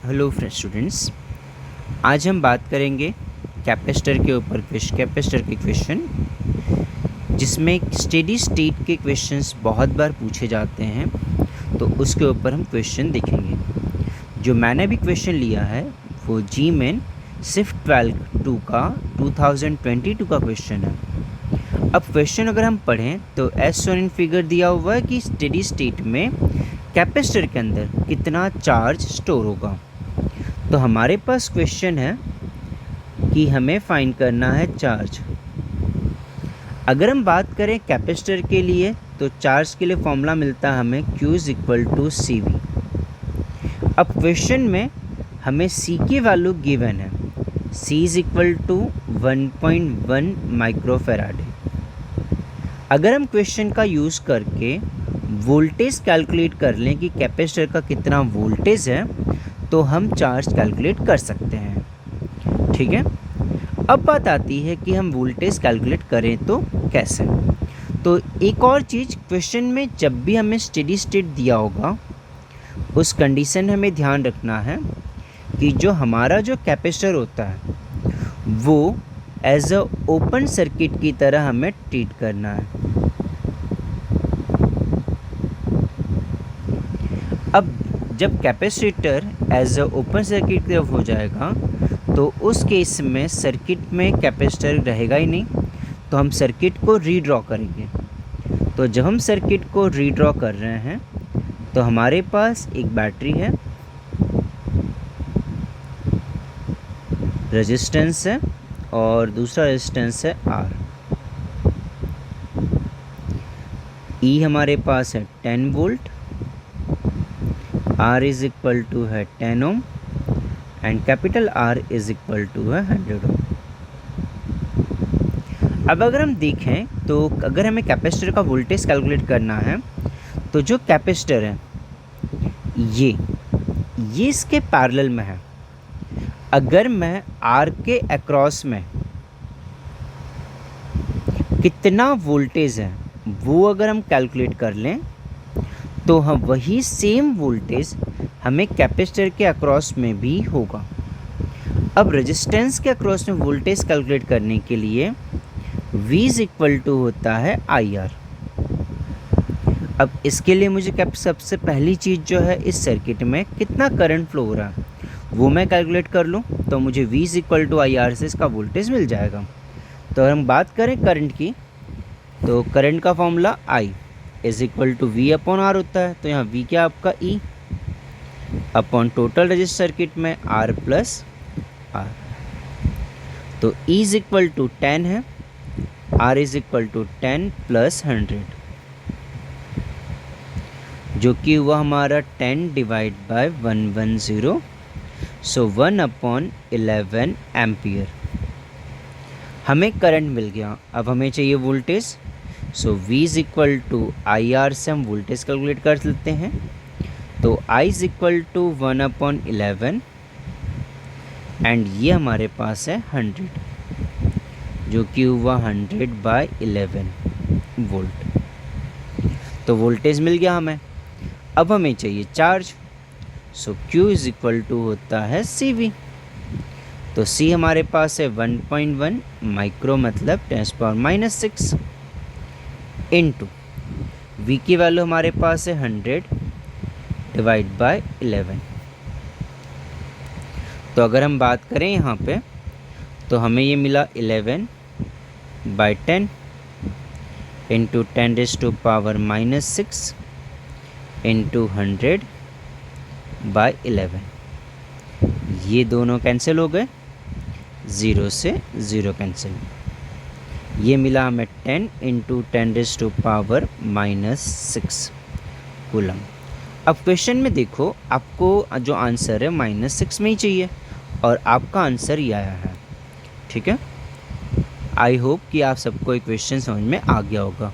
Hello students, आज हम बात करेंगे कैपेसिटर के ऊपर कैपेसिटर के क्वेश्चन, जिसमें स्टेडी स्टेट के क्वेश्चंस बहुत बार पूछे जाते हैं। तो उसके ऊपर हम क्वेश्चन देखेंगे। जो मैंने भी क्वेश्चन लिया है वो GMAIN SIFT 12 का 2022 का क्वेश्चन है। अब क्वेश्चन अगर हम पढ़ें तो एज शोन इन फिगर दिया हुआ है कि स्टेडी स्टेट में कैपेसिटर के अंदर कितना चार्ज स्टोर होगा। तो हमारे पास क्वेश्चन है कि हमें फाइंड करना है चार्ज। अगर हम बात करें कैपेसिटर के लिए तो चार्ज के लिए फॉर्मूला मिलता है हमें Q = CV। अब क्वेश्चन में हमें C की वैल्यू गिवन है, C = 1.1 माइक्रोफेराड। अगर हम क्वेश्चन का यूज़ करके वोल्टेज कैलकुलेट कर लें कि कैपेसिटर का कितना वोल्टेज है तो हम चार्ज कैलकुलेट कर सकते हैं। ठीक है, अब बात आती है कि हम वोल्टेज कैलकुलेट करें तो कैसे। तो एक और चीज़, क्वेश्चन में जब भी हमें स्टेडी स्टेट दिया होगा उस कंडीशन हमें ध्यान रखना है कि जो हमारा जो कैपेसिटर होता है वो एज अ ओपन सर्किट की तरह हमें ट्रीट करना है। अब जब capacitor as a open circuit की तरफ हो जाएगा तो उस केस में सर्किट में कैपेसिटर रहेगा ही नहीं, तो हम सर्किट को रीड्रॉ करेंगे। तो जब हम सर्किट को रीड्रॉ कर रहे हैं तो हमारे पास एक बैटरी है, रेजिस्टेंस है और दूसरा रेजिस्टेंस है R। E हमारे पास है 10 वोल्ट, R = है 10 ओम एंड कैपिटल R = है 100 ओम। अब अगर हम देखें तो अगर हमें कैपेसिटर का वोल्टेज कैलकुलेट करना है तो जो कैपेसिटर है ये इसके पैरेलल में है। अगर मैं R के अक्रॉस में कितना वोल्टेज है वो अगर हम कैलकुलेट कर लें तो हम वही सेम वोल्टेज हमें कैपेसिटर के अक्रॉस में भी होगा। अब रेजिस्टेंस के अक्रॉस में वोल्टेज कैलकुलेट करने के लिए V = होता है IR। अब इसके लिए मुझे सबसे पहली चीज़ जो है इस सर्किट में कितना करंट फ्लो हो रहा है वो मैं कैलकुलेट कर लूँ तो मुझे V = IR से इसका वोल्टेज मिल जाएगा। तो अगर हम बात करें करंट की तो करंट का फॉर्मूला I = V/R होता है। तो यहाँ V क्या आपका E upon total register circuit में R + R। तो E = 10 है, R = 10 + 100 जो कि हुआ हमारा 10 / 110, सो 1/11 एम्पियर। हमें करंट मिल गया, अब हमें चाहिए वोल्टेज। सो V = IR से हम वोल्टेज कैलकुलेट कर लेते हैं। तो I = 1/11 एंड ये हमारे पास है 100 जो कि हुआ 100/11 वोल्ट। तो वोल्टेज मिल गया हमें। अब हमें चाहिए चार्ज। सो Q = होता है CV। तो C हमारे पास है 1.1 माइक्रो मतलब 10⁻⁻6 इनटू V की वैल्यू हमारे पास है 100 / 11। तो अगर हम बात करें यहाँ पे तो हमें ये मिला 11/10 इंटू 10⁻⁻6 इंटू 100/11। ये दोनों कैंसिल हो गए, 0 से 0 कैंसिल। ये मिला हमें 10 इंटू 10⁻⁻6 कूलम। अब क्वेश्चन में देखो आपको जो आंसर है -6 में ही चाहिए और आपका आंसर ये आया है। ठीक है, आई होप कि आप सबको ये क्वेश्चन समझ में आ गया होगा।